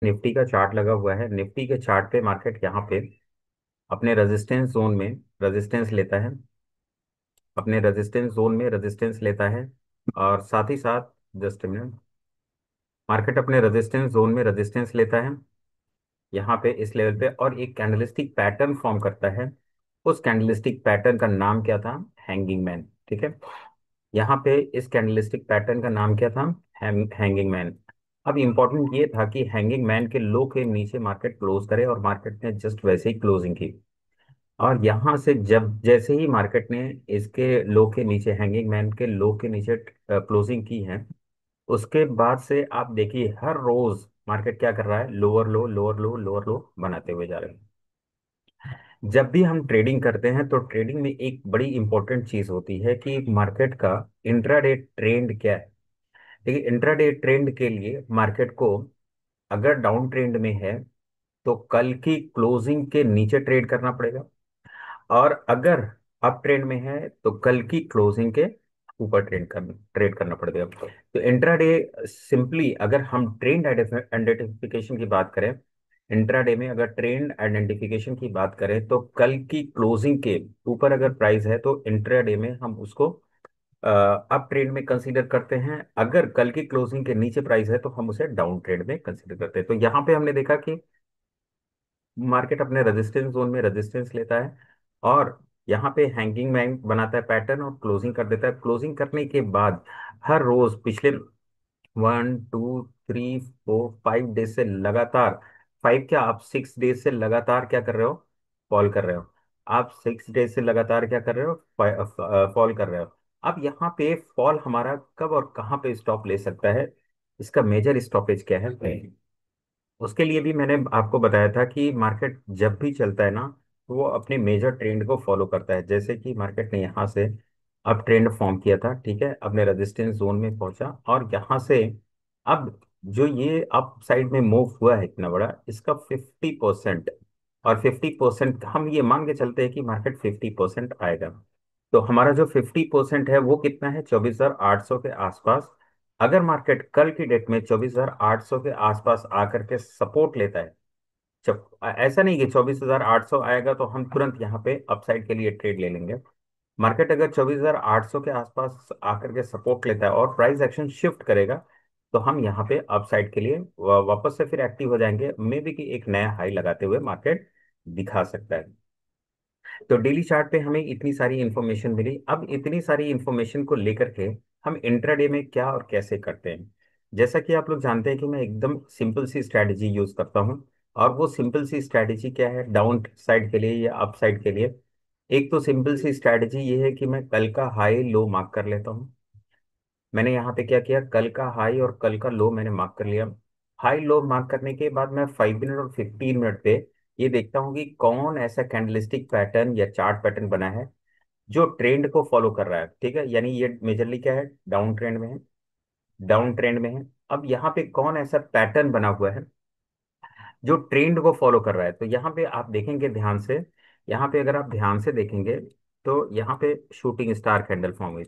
Nifty का chart लगा हुआ है। निफ्टी के चार्ट पे मार्केट यहाँ पे अपने रेजिस्टेंस जोन में रेजिस्टेंस लेता है। अपने रेजिस्टेंस जोन में रेजिस्टेंस लेता है। और साथ ही साथ, जस्ट मिनट, मार्केट अपने रेजिस्टेंस जोन में रेजिस्टेंस लेता है यहाँ पे इस लेवल पे, और एक कैंडलस्टिक पैटर्न फॉर्म करता है। उस कैंडलस्टिक पैटर्न का नाम क्या था? Hanging man. ठीक है। यहाँ पे इस कैंडलस्टिक पैटर्न का नाम क्या था? Hanging man. अब इंपॉर्टेंट ये था कि हैंगिंग मैन के लो के नीचे मार्केट क्लोज करे, और मार्केट ने जस्ट वैसे ही क्लोजिंग की। और यहाँ से जब जैसे ही मार्केट ने इसके लो के नीचे, हैंगिंग मैन के लो के नीचे क्लोजिंग की है, उसके बाद से आप देखिए हर रोज मार्केट क्या कर रहा है? लोअर लो, लोअर लो, लोअर लो बनाते हुए जा रहे हैं। जब भी हम ट्रेडिंग करते हैं तो ट्रेडिंग में एक बड़ी इंपॉर्टेंट चीज होती है कि मार्केट का इंट्राडे ट्रेंड क्या है। देखिए, इंट्राडे ट्रेंड के लिए मार्केट को अगर डाउन ट्रेंड में है तो कल की क्लोजिंग के नीचे ट्रेड करना पड़ेगा, और अगर अप ट्रेंड में है तो कल की क्लोजिंग के ऊपर ट्रेड करना पड़ेगा। तो इंट्राडे, सिंपली अगर हम ट्रेंड आइडेंटिफिकेशन की बात करें, इंट्राडे में अगर ट्रेंड आइडेंटिफिकेशन की बात करें तो कल की क्लोजिंग के ऊपर अगर प्राइस है तो इंट्राडे में हम उसको अप ट्रेंड में कंसीडर करते हैं। अगर कल की क्लोजिंग के नीचे प्राइस है तो हम उसे डाउन ट्रेंड में कंसीडर करते हैं। तो यहाँ पे हमने देखा कि मार्केट अपने रेजिस्टेंस जोन में रेजिस्टेंस लेता है, और यहाँ पे हैंगिंग मैन बनाता है पैटर्न और क्लोजिंग कर देता है। क्लोजिंग करने के बाद हर रोज पिछले 1 2 3 4 5 डेज से लगातार, फाइव क्या, आप 6 डेज से लगातार क्या कर रहे हो? फॉल कर रहे हो। आप 6 डेज से लगातार क्या कर रहे हो? फॉल कर रहे हो। अब यहाँ पे फॉल हमारा कब और कहाँ पे स्टॉप ले सकता है? इसका मेजर स्टॉपेज क्या है? उसके लिए भी मैंने आपको बताया था कि मार्केट जब भी चलता है ना, तो वो अपने मेजर ट्रेंड को फॉलो करता है। जैसे कि मार्केट ने यहाँ से अप ट्रेंड फॉर्म किया था, ठीक है, अपने रेजिस्टेंस जोन में पहुंचा, और यहाँ से अब जो ये अप साइड में मूव हुआ है इतना बड़ा, इसका 50%, और 50% हम ये मान के चलते हैं कि मार्केट 50% आएगा। तो हमारा जो 50% है वो कितना है? 24,800 के आसपास। अगर मार्केट कल की डेट में 24,800 के आसपास आकर के सपोर्ट लेता है, जब ऐसा नहीं कि 24,800 आएगा तो हम तुरंत यहाँ पे अपसाइड के लिए ट्रेड ले लेंगे। मार्केट अगर 24,800 के आसपास आकर के सपोर्ट लेता है और प्राइस एक्शन शिफ्ट करेगा, तो हम यहाँ पे अपसाइड के लिए वापस से फिर एक्टिव हो जाएंगे। मे बी कि एक नया हाई लगाते हुए मार्केट दिखा सकता है। तो डेली चार्ट पे हमें इतनी सारी इंफॉर्मेशन मिली। अब इतनी सारी इंफॉर्मेशन को लेकर के हम इंट्राडे में क्या और कैसे करते हैं? जैसा कि आप लोग जानते हैं कि मैं एकदम सिंपल सी स्ट्रैटेजी यूज करता हूँ। और वो सिंपल सी स्ट्रैटेजी क्या है डाउन साइड के लिए या अप साइड के लिए? एक तो सिंपल सी स्ट्रैटेजी ये है कि मैं कल का हाई लो मार्क कर लेता हूँ। मैंने यहाँ पे क्या किया? कल का हाई और कल का लो मैंने मार्क कर लिया। हाई लो मार्क करने के बाद मैं 5 मिनट और 15 मिनट पे ये देखता हूँ कि कौन ऐसा कैंडलिस्टिक पैटर्न या चार्ट पैटर्न बना है जो ट्रेंड को फॉलो कर रहा है। ठीक है, यानी ये मेजरली क्या है? डाउन ट्रेंड में है। डाउन ट्रेंड में है। अब यहाँ पे कौन ऐसा पैटर्न बना हुआ है जो ट्रेंड को फॉलो कर रहा है? तो यहाँ पे आप देखेंगे ध्यान से, यहाँ पे अगर आप ध्यान से देखेंगे तो यहाँ पे शूटिंग स्टार कैंडल फॉर्म हुई।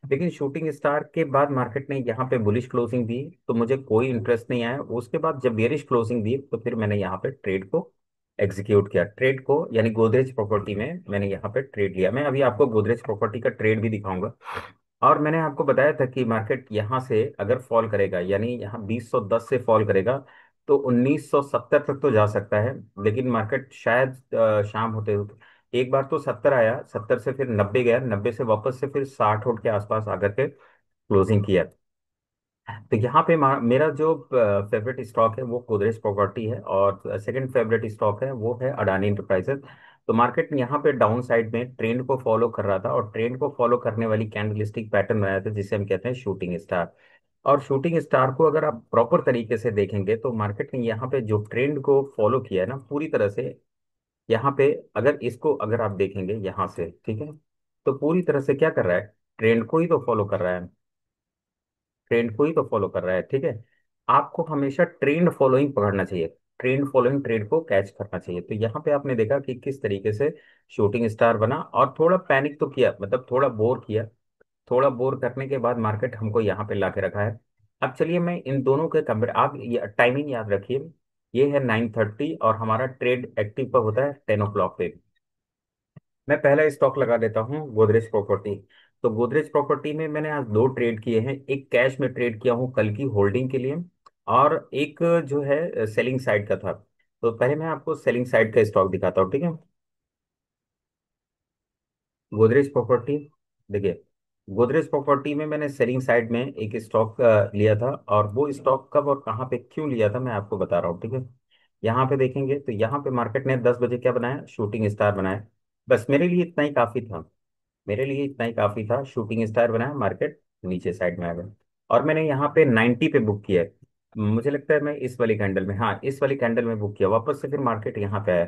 लेकिन शूटिंग स्टार के बाद मार्केट ने यहाँ पे बुलिश क्लोजिंग दी, तो मुझे कोई इंटरेस्ट नहीं आया। उसके बाद जब बेरिश क्लोजिंग दी तो फिर मैंने यहाँ पे ट्रेड को एग्जीक्यूट किया। ट्रेड को यानी गोदरेज प्रॉपर्टी में मैंने यहाँ पे ट्रेड लिया। मैं अभी आपको गोदरेज प्रॉपर्टी का ट्रेड भी दिखाऊंगा। और मैंने आपको बताया था कि मार्केट यहाँ से अगर फॉल करेगा, यानी यहाँ 2010 से फॉल करेगा, तो 1970 तक तो जा सकता है। लेकिन मार्केट शायद शाम होते होते एक बार तो 70 आया, 70 से फिर 90 गया, 90 से वापस से फिर 60 होट के आसपास आकर के क्लोजिंग किया। तो यहाँ पे मेरा जो फेवरेट स्टॉक है वो गोदरेज प्रॉपर्टी है, और सेकंड फेवरेट स्टॉक है वो है अडानी इंटरप्राइजेज। तो मार्केट यहाँ पे डाउन साइड में ट्रेंड को फॉलो कर रहा था, और ट्रेंड को फॉलो करने वाली कैंडलस्टिक पैटर्न बनाया था जिसे हम कहते हैं शूटिंग स्टार। और शूटिंग स्टार को अगर आप प्रॉपर तरीके से देखेंगे तो मार्केट ने यहाँ पे जो ट्रेंड को फॉलो किया है ना पूरी तरह से, यहाँ पे अगर इसको अगर आप देखेंगे यहाँ से, ठीक है, तो पूरी तरह से क्या कर रहा है? ट्रेंड को ही तो फॉलो कर रहा है। ट्रेंड को ही तो फॉलो कर रहा है, ठीक है। आपको हमेशा ट्रेंड फॉलोइंग पकड़ना चाहिए, ट्रेंड फॉलोइंग ट्रेड को कैच करना चाहिए। तो यहाँ पे आपने देखा कि किस तरीके से शूटिंग स्टार बना, और थोड़ा पैनिक तो किया, मतलब थोड़ा बोर किया। थोड़ा बोर करने के बाद मार्केट हमको यहाँ पे ला के रखा है। अब चलिए मैं इन दोनों के कंपेयर, आप ये टाइमिंग याद रखिए। ये है 9:30 और हमारा ट्रेड एक्टिव कब होता है? 10 o'clock पे। मैं पहला स्टॉक लगा देता हूँ गोदरेज प्रॉपर्टी। तो गोदरेज प्रॉपर्टी में मैंने आज दो ट्रेड किए हैं। एक कैश में ट्रेड किया हूँ कल की होल्डिंग के लिए, और एक जो है सेलिंग साइड का था। तो पहले मैं आपको सेलिंग साइड का स्टॉक दिखाता हूँ, ठीक है। गोदरेज प्रॉपर्टी, देखिए, गोदरेज प्रॉपर्टी में मैंने सेलिंग साइड में एक स्टॉक लिया था, और वो स्टॉक कब और कहाँ पे क्यों लिया था मैं आपको बता रहा हूँ, ठीक है। यहाँ पे देखेंगे तो यहाँ पे मार्केट ने 10 बजे क्या बनाया? शूटिंग स्टार बनाया। बस मेरे लिए इतना ही काफी था। मेरे लिए इतना ही काफी था, शूटिंग स्टार बनाया, मार्केट नीचे साइड में आ गया। और मैंने यहाँ पे 90 पे बुक किया है। मुझे लगता है मैं इस वाली कैंडल में, हाँ इस वाली कैंडल में बुक किया, वापस से फिर मार्केट यहाँ पे आया।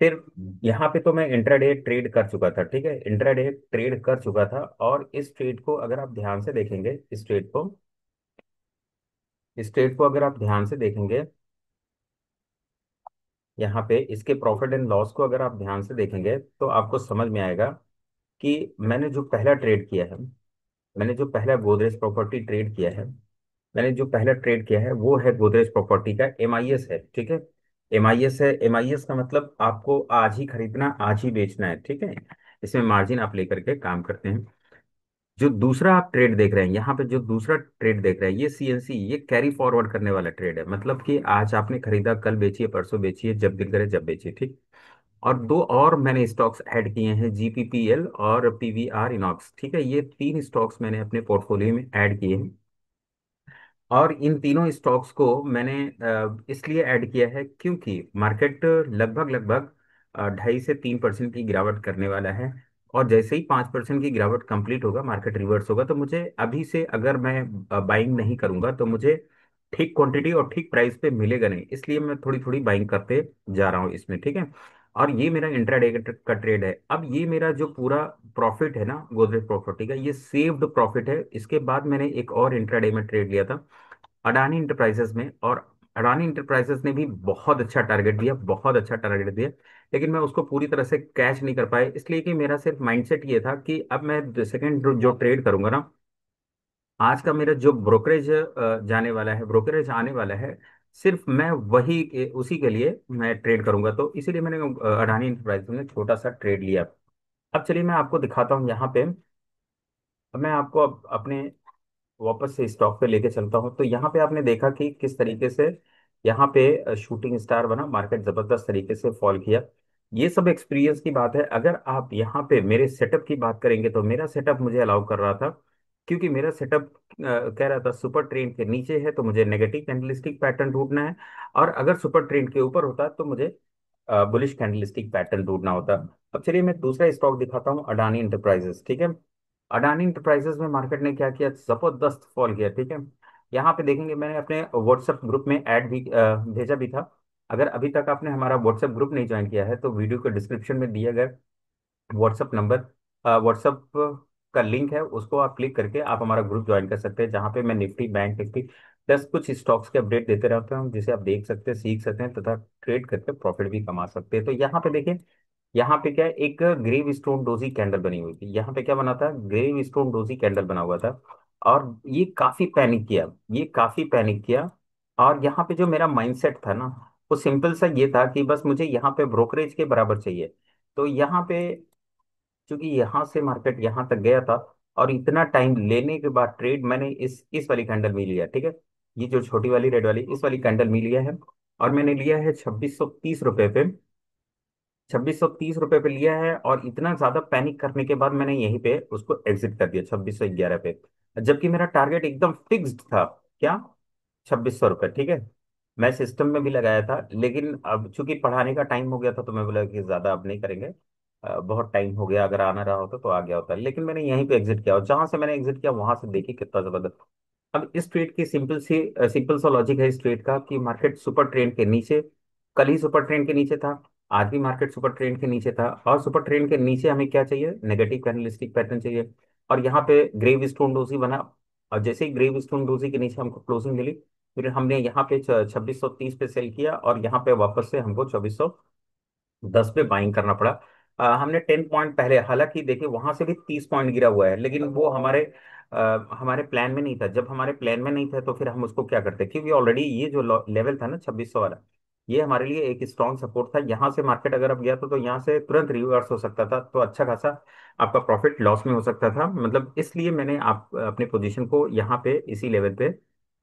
फिर यहाँ पे तो मैं इंट्राडे ट्रेड कर चुका था, ठीक है, इंट्राडे ट्रेड कर चुका था। और इस ट्रेड को अगर आप ध्यान से देखेंगे, इस ट्रेड को अगर आप ध्यान से देखेंगे, यहाँ पे इसके प्रॉफिट एंड लॉस को अगर आप ध्यान से देखेंगे तो आपको समझ में आएगा कि मैंने जो पहला ट्रेड किया है, मैंने जो पहला गोदरेज प्रॉपर्टी ट्रेड किया है, मैंने जो पहला ट्रेड किया है वो है गोदरेज प्रॉपर्टी का एमआईएस है, ठीक है। एमआईएस है, एमआईएस का मतलब आपको आज ही खरीदना आज ही बेचना है, ठीक है। इसमें मार्जिन आप लेकर के काम करते हैं। जो दूसरा आप ट्रेड देख रहे हैं यहाँ पे, जो दूसरा ट्रेड देख रहे हैं, ये सीएनसी, ये कैरी फॉरवर्ड करने वाला ट्रेड है। मतलब कि आज आपने खरीदा, कल बेचिए, परसों बेचिए, जब दिल करे जब बेचिए, ठीक। और दो और मैंने स्टॉक्स ऐड किए हैं, जीपीपीएल और पीवीआर इनॉक्स, ठीक है। ये तीन स्टॉक्स मैंने अपने पोर्टफोलियो में ऐड किए हैं। और इन तीनों स्टॉक्स को मैंने इसलिए ऐड किया है क्योंकि मार्केट लगभग लगभग 2.5 से 3% की गिरावट करने वाला है। और जैसे ही 5% की गिरावट कंप्लीट होगा, मार्केट रिवर्स होगा, तो मुझे अभी से अगर मैं बाइंग नहीं करूंगा तो मुझे ठीक क्वांटिटी और ठीक प्राइस पे मिलेगा नहीं, इसलिए मैं थोड़ी थोड़ी बाइंग करते जा रहा हूँ इसमें, ठीक है। और ये मेरा इंट्राडे का ट्रेड है। अब ये मेरा जो पूरा प्रॉफिट है ना गोदरेज प्रॉपर्टी का, ये सेव्ड प्रॉफिट है। इसके बाद मैंने एक और इंट्राडे में ट्रेड लिया था अडानी इंटरप्राइजेस में, और अडानी इंटरप्राइजेस ने भी बहुत अच्छा टारगेट दिया, बहुत अच्छा टारगेट दिया। लेकिन मैं उसको पूरी तरह से कैच नहीं कर पाया, इसलिए कि मेरा सिर्फ माइंडसेट ये था कि अब मैं सेकंड जो ट्रेड करूंगा ना, आज का मेरा जो ब्रोकरेज जाने वाला है, ब्रोकरेज आने वाला है, सिर्फ मैं वही उसी के लिए मैं ट्रेड करूंगा। तो इसीलिए मैंने अडानी इंटरप्राइजेस में छोटा सा ट्रेड लिया। अब चलिए मैं आपको दिखाता हूँ यहाँ पे। अब मैं आपको अपने वापस से स्टॉक पे लेके चलता हूँ। तो यहाँ पे आपने देखा कि किस तरीके से यहाँ पे शूटिंग स्टार बना, मार्केट जबरदस्त तरीके से फॉल किया। ये सब एक्सपीरियंस की बात है। अगर आप यहाँ पे मेरे सेटअप की बात करेंगे तो मेरा सेटअप मुझे अलाउ कर रहा था, क्योंकि मेरा सेटअप कह रहा था सुपर ट्रेंड के नीचे है तो मुझे नेगेटिव कैंडलस्टिक पैटर्न ढूंढना है, और अगर सुपर ट्रेंड के ऊपर होता तो मुझे बुलिश कैंडलस्टिक पैटर्न ढूंढना होता। अब चलिए मैं दूसरा स्टॉक दिखाता हूँ, अडानी इंटरप्राइजेस, ठीक है। अडानी इंटरप्राइजेस में मार्केट ने क्या किया? जबरदस्त फॉल किया, ठीक है। यहाँ पे देखेंगे मैंने अपने व्हाट्सएप ग्रुप में ऐड भी भेजा भी था। अगर अभी तक आपने हमारा व्हाट्सएप ग्रुप नहीं ज्वाइन किया है तो वीडियो के डिस्क्रिप्शन में दिए गए व्हाट्सएप नंबर, व्हाट्सएप का लिंक है, उसको आप क्लिक करके आप हमारा ग्रुप ज्वाइन कर सकते हैं, जहाँ पे मैं निफ्टी, बैंक निफ्टी प्लस कुछ स्टॉक्स के अपडेट देते रहता हूँ, जिसे आप देख सकते हैं, सीख सकते हैं, तथा ट्रेड करके प्रॉफिट भी कमा सकते हैं। तो यहाँ पे देखिए, यहाँ पे क्या है, एक ग्रेव स्टोन डोजी कैंडल बनी हुई थी। यहाँ पे क्या बना था? ग्रेव स्टोन डोजी कैंडल बना हुआ था। और ये काफी पैनिक किया, ये काफी पैनिक किया। और यहाँ पे जो मेरा माइंडसेट था ना, वो सिंपल सा ये था कि बस मुझे यहाँ पे ब्रोकरेज के बराबर चाहिए। तो यहाँ पे क्योंकि यहाँ से मार्केट यहाँ तक गया था, और इतना टाइम लेने के बाद ट्रेड मैंने इस वाली कैंडल में लिया, ठीक है। ये जो छोटी वाली रेड वाली इस वाली कैंडल में लिया है, और मैंने लिया है 2630 रुपये पे। 2630 रुपये पे लिया है, और इतना ज्यादा पैनिक करने के बाद मैंने यहीं पे उसको एग्जिट कर दिया 2611 पे। जबकि मेरा टारगेट एकदम फिक्स्ड था, क्या? 2600 रुपये, ठीक है। मैं सिस्टम में भी लगाया था, लेकिन अब चूंकि पढ़ाने का टाइम हो गया था तो मैं बोला कि ज्यादा अब नहीं करेंगे। बहुत टाइम हो गया, अगर आना रहा होता तो आ गया होता, लेकिन मैंने यहीं पे एग्जिट किया, और जहां से मैंने एग्जिट किया वहां से देखिए कितना जबरदस्त। अब इस ट्रेड की सिंपल सा लॉजिक है इस ट्रेड का, कि मार्केट सुपर ट्रेंड के नीचे, कल ही सुपर ट्रेंड के नीचे था, आज भी मार्केट सुपर ट्रेंड के नीचे था, और सुपर ट्रेंड के नीचे हमें क्या चाहिए? नेगेटिव कैंडलस्टिक पैटर्न चाहिए। और यहाँ पे ग्रेव स्टोन डोजी बना, और जैसे ही ग्रेव स्टोन डोजी के नीचे हमको क्लोजिंग मिली, फिर हमने यहाँ पे 2630 पे सेल किया, और यहाँ पे वापस से हमको 2410 पे बाइंग करना पड़ा। हमने 10 पॉइंट पहले, हालांकि देखिए वहां से भी 30 पॉइंट गिरा हुआ है, लेकिन वो हमारे प्लान में नहीं था। जब हमारे प्लान में नहीं था तो फिर हम उसको क्या करते, क्योंकि ऑलरेडी ये जो लेवल था ना 2600 वाला, ये हमारे लिए एक स्ट्रॉन्ग सपोर्ट था। यहाँ से मार्केट अगर अब गया तो यहाँ से तुरंत रिवर्स हो सकता था, तो अच्छा खासा आपका प्रॉफिट लॉस में हो सकता था। मतलब इसलिए मैंने आप अपनी पोजीशन को यहाँ पे इसी लेवल पे,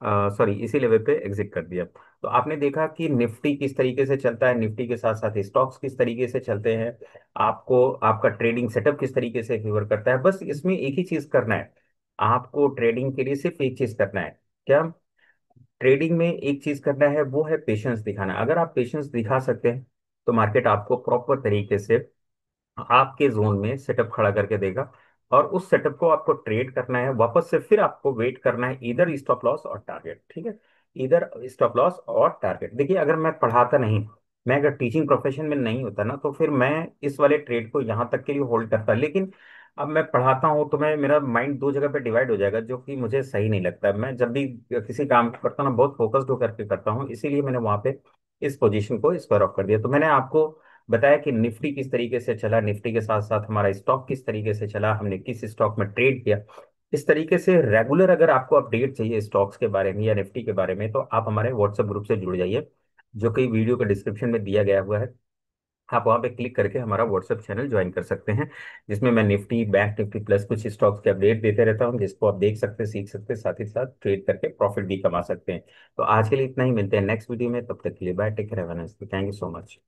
सॉरी इसी लेवल पे एग्जिट कर दिया। तो आपने देखा कि निफ्टी किस तरीके से चलता है, निफ्टी के साथ साथ स्टॉक्स किस तरीके से चलते हैं, आपको आपका ट्रेडिंग सेटअप किस तरीके से फेवर करता है। बस इसमें एक ही चीज करना है, आपको ट्रेडिंग के लिए सिर्फ एक चीज करना है। क्या? ट्रेडिंग में एक चीज करना है, वो है पेशेंस दिखाना। अगर आप पेशेंस दिखा सकते हैं तो मार्केट आपको प्रॉपर तरीके से आपके जोन में सेटअप खड़ा करके देगा, और उस सेटअप को आपको ट्रेड करना है वापस से, फिर आपको वेट करना है इधर स्टॉप लॉस और टारगेट। ठीक है, इधर स्टॉप लॉस और टारगेट। देखिए अगर मैं पढ़ाता नहीं, मैं अगर टीचिंग प्रोफेशन में नहीं होता ना, तो फिर मैं इस वाले ट्रेड को यहाँ तक के लिए होल्ड करता। लेकिन अब मैं पढ़ाता हूँ तो मैं, मेरा माइंड दो जगह पे डिवाइड हो जाएगा, जो कि मुझे सही नहीं लगता। मैं जब भी किसी काम को करता हूँ ना, बहुत फोकस्ड होकर के करता हूँ, इसीलिए मैंने वहां पे इस पोजीशन को स्क्वायर ऑफ कर दिया। तो मैंने आपको बताया कि निफ्टी किस तरीके से चला, निफ्टी के साथ साथ हमारा स्टॉक किस तरीके से चला, हमने किस स्टॉक में ट्रेड किया। इस तरीके से रेगुलर अगर आपको अपडेट चाहिए स्टॉक्स के बारे में या निफ्टी के बारे में, तो आप हमारे व्हाट्सएप ग्रुप से जुड़ जाइए, जो कि वीडियो के डिस्क्रिप्शन में दिया गया हुआ है। आप वहां पे क्लिक करके हमारा व्हाट्सएप चैनल ज्वाइन कर सकते हैं, जिसमें मैं निफ्टी, बैंक निफ्टी प्लस कुछ स्टॉक्स के अपडेट देते रहता हूँ, जिसको आप देख सकते हैं, सीख सकते हैं, साथ ही साथ ट्रेड करके प्रॉफिट भी कमा सकते हैं। तो आज के लिए इतना ही, मिलते हैं नेक्स्ट वीडियो में, तब तक के लिए bye, take care, have a nice day, thank you so much.